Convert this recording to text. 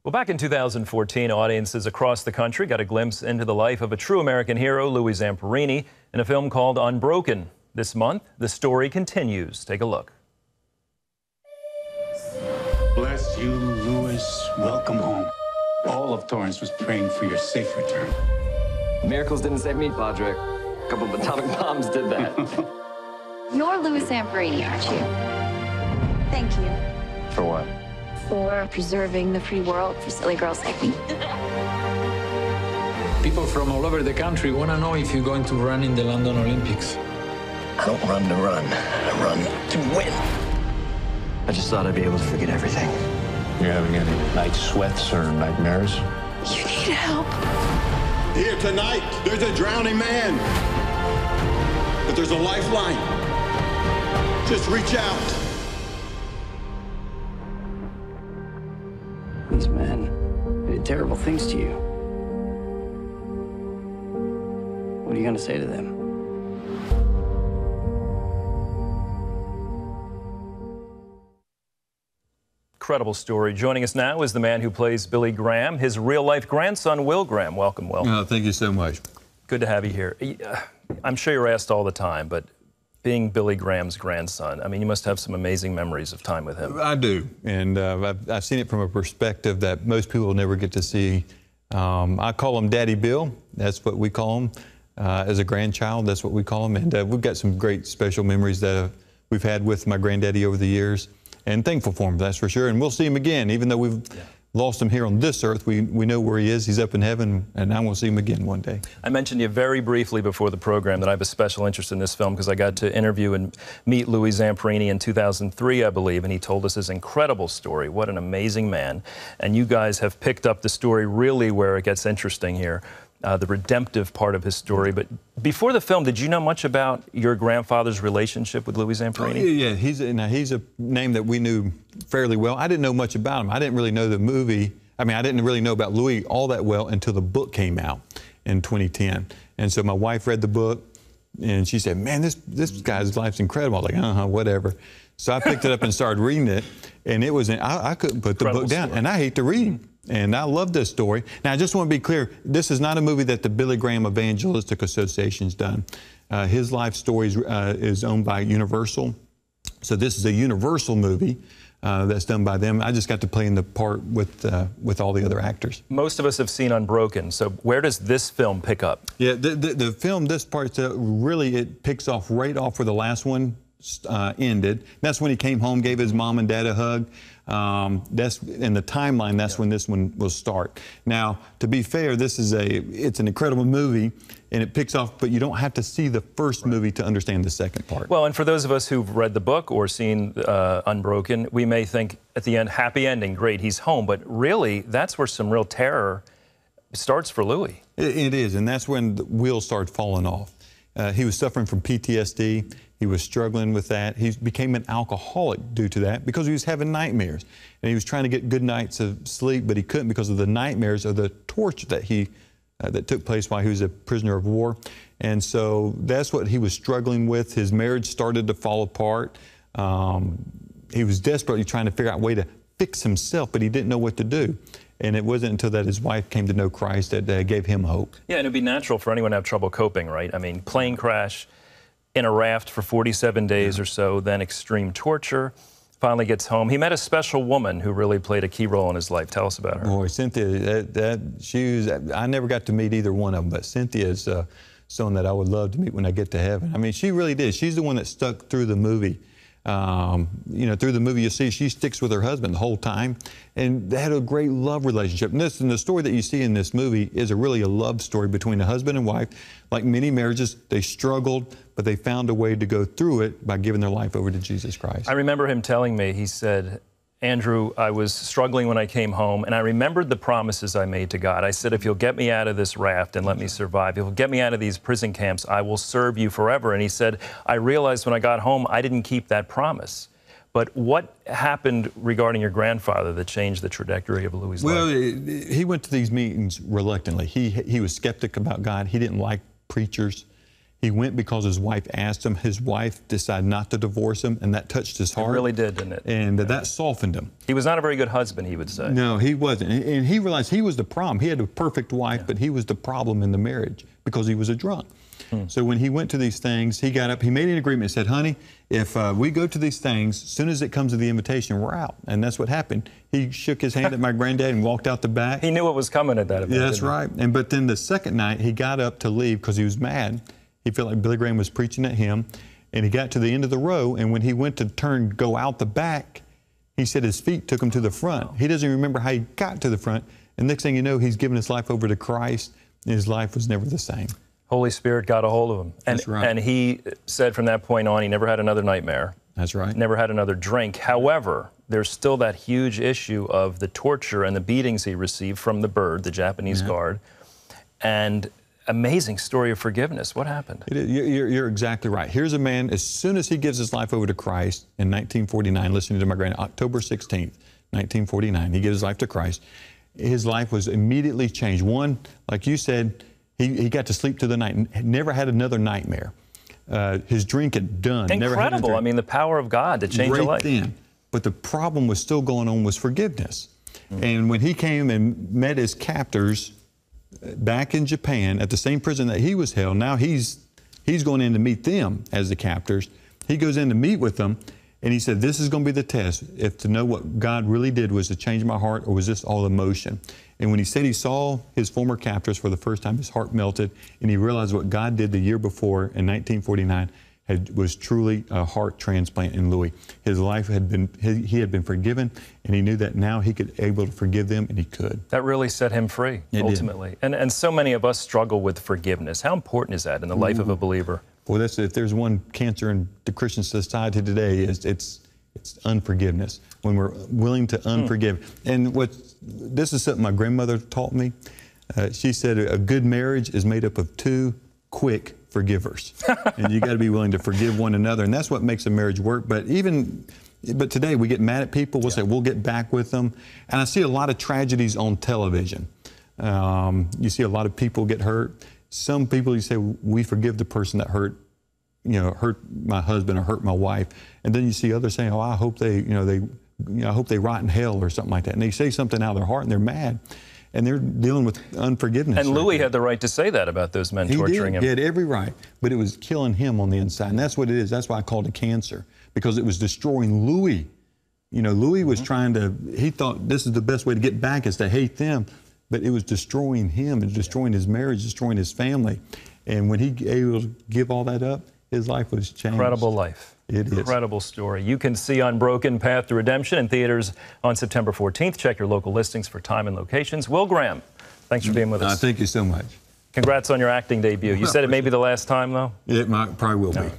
Well, back in 2014, audiences across the country got a glimpse into the life of a true American hero, Louis Zamperini, in a film called Unbroken. This month, the story continues. Take a look. Bless you, Louis. Welcome home. All of Torrance was praying for your safe return. Miracles didn't save me, Padre. A couple of atomic bombs did that. You're Louis Zamperini, aren't you? Thank you. For what? For preserving the free world for silly girls like me. People from all over the country want to know if you're going to run in the London Olympics. I don't run to run. I run to win. I just thought I'd be able to forget everything. You having any night sweats or nightmares? You need help. Here tonight, there's a drowning man. But there's a lifeline. Just reach out. These men did terrible things to you. What are you going to say to them? Incredible story. Joining us now is the man who plays Billy Graham, his real-life grandson, Will Graham. Welcome, Will. Oh, thank you so much. Good to have you here. I'm sure you're asked all the time, but being Billy Graham's grandson, I mean, you must have some amazing memories of time with him. I do, and I've seen it from a perspective that most people never get to see. I call him Daddy Bill. That's what we call him. As a grandchild, that's what we call him. And we've got some great special memories that we've had with my granddaddy over the years. And thankful for him, that's for sure. And we'll see him again, even though we've lost him here on this earth. We know where he is. He's up in heaven, and now we'll see him again one day. I mentioned you very briefly before the program that I have a special interest in this film because I got to interview and meet Louis Zamperini in 2003, I believe, and he told us his incredible story. What an amazing man. And you guys have picked up the story really where it gets interesting here. The redemptive part of his story. But before the film, did you know much about your grandfather's relationship with Louis Zamperini? Oh, yeah, he's a name that we knew fairly well. I didn't know much about him. I didn't really know the movie. I mean, I didn't really know about Louis all that well until the book came out in 2010. And so my wife read the book, and she said, man, this guy's life's incredible. I was like, whatever. So I picked it up and started reading it, and it was, I couldn't put the book down. And I hate to read. And I love this story. Now, I just want to be clear, this is not a movie that the Billy Graham Evangelistic Association's done. His life story is owned by Universal. So this is a Universal movie that's done by them. I just got to play in the part with all the other actors. Most of us have seen Unbroken. So where does this film pick up? Yeah, the film, this part, really, it picks off right off where the last one ended. That's when he came home, gave his mom and dad a hug. That's in the timeline. That's when this one will start. Now, to be fair, it's an incredible movie, and it picks off. But you don't have to see the first movie to understand the second part. Well, and for those of us who've read the book or seen Unbroken, we may think at the end, happy ending, great, he's home. But really, that's where some real terror starts for Louis. It is, and that's when the wheels start falling off. He was suffering from PTSD. He was struggling with that. He became an alcoholic due to that because he was having nightmares. And he was trying to get good nights of sleep, but he couldn't because of the nightmares of the torture that took place while he was a prisoner of war. And so that's what he was struggling with. His marriage started to fall apart. He was desperately trying to figure out a way to fix himself, but he didn't know what to do. And it wasn't until that his wife came to know Christ that gave him hope. Yeah, and it'd be natural for anyone to have trouble coping, right? I mean, plane crash, in a raft for 47 days or so, then extreme torture, finally gets home. He met a special woman who really played a key role in his life. Tell us about her. Boy, Cynthia, I never got to meet either one of them, but Cynthia is someone that I would love to meet when I get to heaven. I mean, she really did. She's the one that stuck through the movie. Through the movie, you see she sticks with her husband the whole time, and they had a great love relationship. And the story that you see in this movie is really a love story between a husband and wife. Like many marriages, they struggled, but they found a way to go through it by giving their life over to Jesus Christ. I remember him telling me, he said, Andrew, I was struggling when I came home, and I remembered the promises I made to God. I said, if you'll get me out of this raft and let me survive, if you'll get me out of these prison camps, I will serve you forever. And he said, I realized when I got home, I didn't keep that promise. But what happened regarding your grandfather that changed the trajectory of Louis' life? Well, he went to these meetings reluctantly. He was skeptic about God. He didn't like preachers. He went because his wife asked him. His wife decided not to divorce him, and that touched his heart. It really did, didn't it? And that softened him. He was not a very good husband, he would say. No, he wasn't. And he realized he was the problem. He had a perfect wife, but he was the problem in the marriage because he was a drunk. So when he went to these things, he got up, he made an agreement, said, honey, if we go to these things, as soon as it comes to the invitation, we're out. And that's what happened. He shook his hand at my granddad and walked out the back. He knew what was coming at that event. Yeah, that's right. But then the second night, he got up to leave because he was mad. He felt like Billy Graham was preaching at him. And he got to the end of the row, and when he went to go out the back, he said his feet took him to the front. He doesn't remember how he got to the front. And next thing you know, he's given his life over to Christ, and his life was never the same. Holy Spirit got a hold of him. And, That's right. And he said from that point on, he never had another nightmare. That's right. Never had another drink. However, there's still that huge issue of the torture and the beatings he received from the Bird, the Japanese guard, and amazing story of forgiveness. What happened? You're exactly right. Here's a man, as soon as he gives his life over to Christ in 1949, listening to my granddad, October 16th, 1949, he gives his life to Christ. His life was immediately changed. One, like you said, he got to sleep through the night, never had another nightmare. His drink had done. Incredible. I mean, the power of God to change your life. Then. But the problem was still going on was forgiveness. And when he came and met his captors back in Japan at the same prison that he was held, now he's going in to meet them as the captors. He goes in to meet with them, and he said, this is going to be the test, if to know what God really did was to change my heart, or was this all emotion? And when he said he saw his former captors for the first time, his heart melted, and he realized what God did the year before in 1949 was truly a heart transplant in Louis. His life had been, he had been forgiven, and he knew that now he could able to forgive them, and he could. That really set him free, ultimately. And so many of us struggle with forgiveness. How important is that in the life of a believer? Well, if there's one cancer in the Christian society today, it's unforgiveness. When we're willing to unforgive. And this is something my grandmother taught me. She said a good marriage is made up of two quick forgivers. And you got to be willing to forgive one another. And that's what makes a marriage work. But today we get mad at people. We'll say we'll get back with them. And I see a lot of tragedies on television. You see a lot of people get hurt. Some people, you say, we forgive the person that hurt my husband or hurt my wife. And then you see others saying, oh, I hope I hope they rot in hell or something like that. And they say something out of their heart and they're mad. And they're dealing with unforgiveness. And Louis had the right to say that about those men torturing him. He had every right, but it was killing him on the inside. And that's what it is. That's why I called it cancer, because it was destroying Louis. You know, Louis was he thought this is the best way to get back is to hate them, but it was destroying him and destroying his marriage, destroying his family. And when he able to give all that up, his life was changed. Incredible life. It is. Incredible story. You can see Unbroken, Path to Redemption in theaters on September 14th. Check your local listings for time and locations. Will Graham, thanks for being with us. Thank you so much. Congrats on your acting debut. You said it may be the last time, though? It probably will be.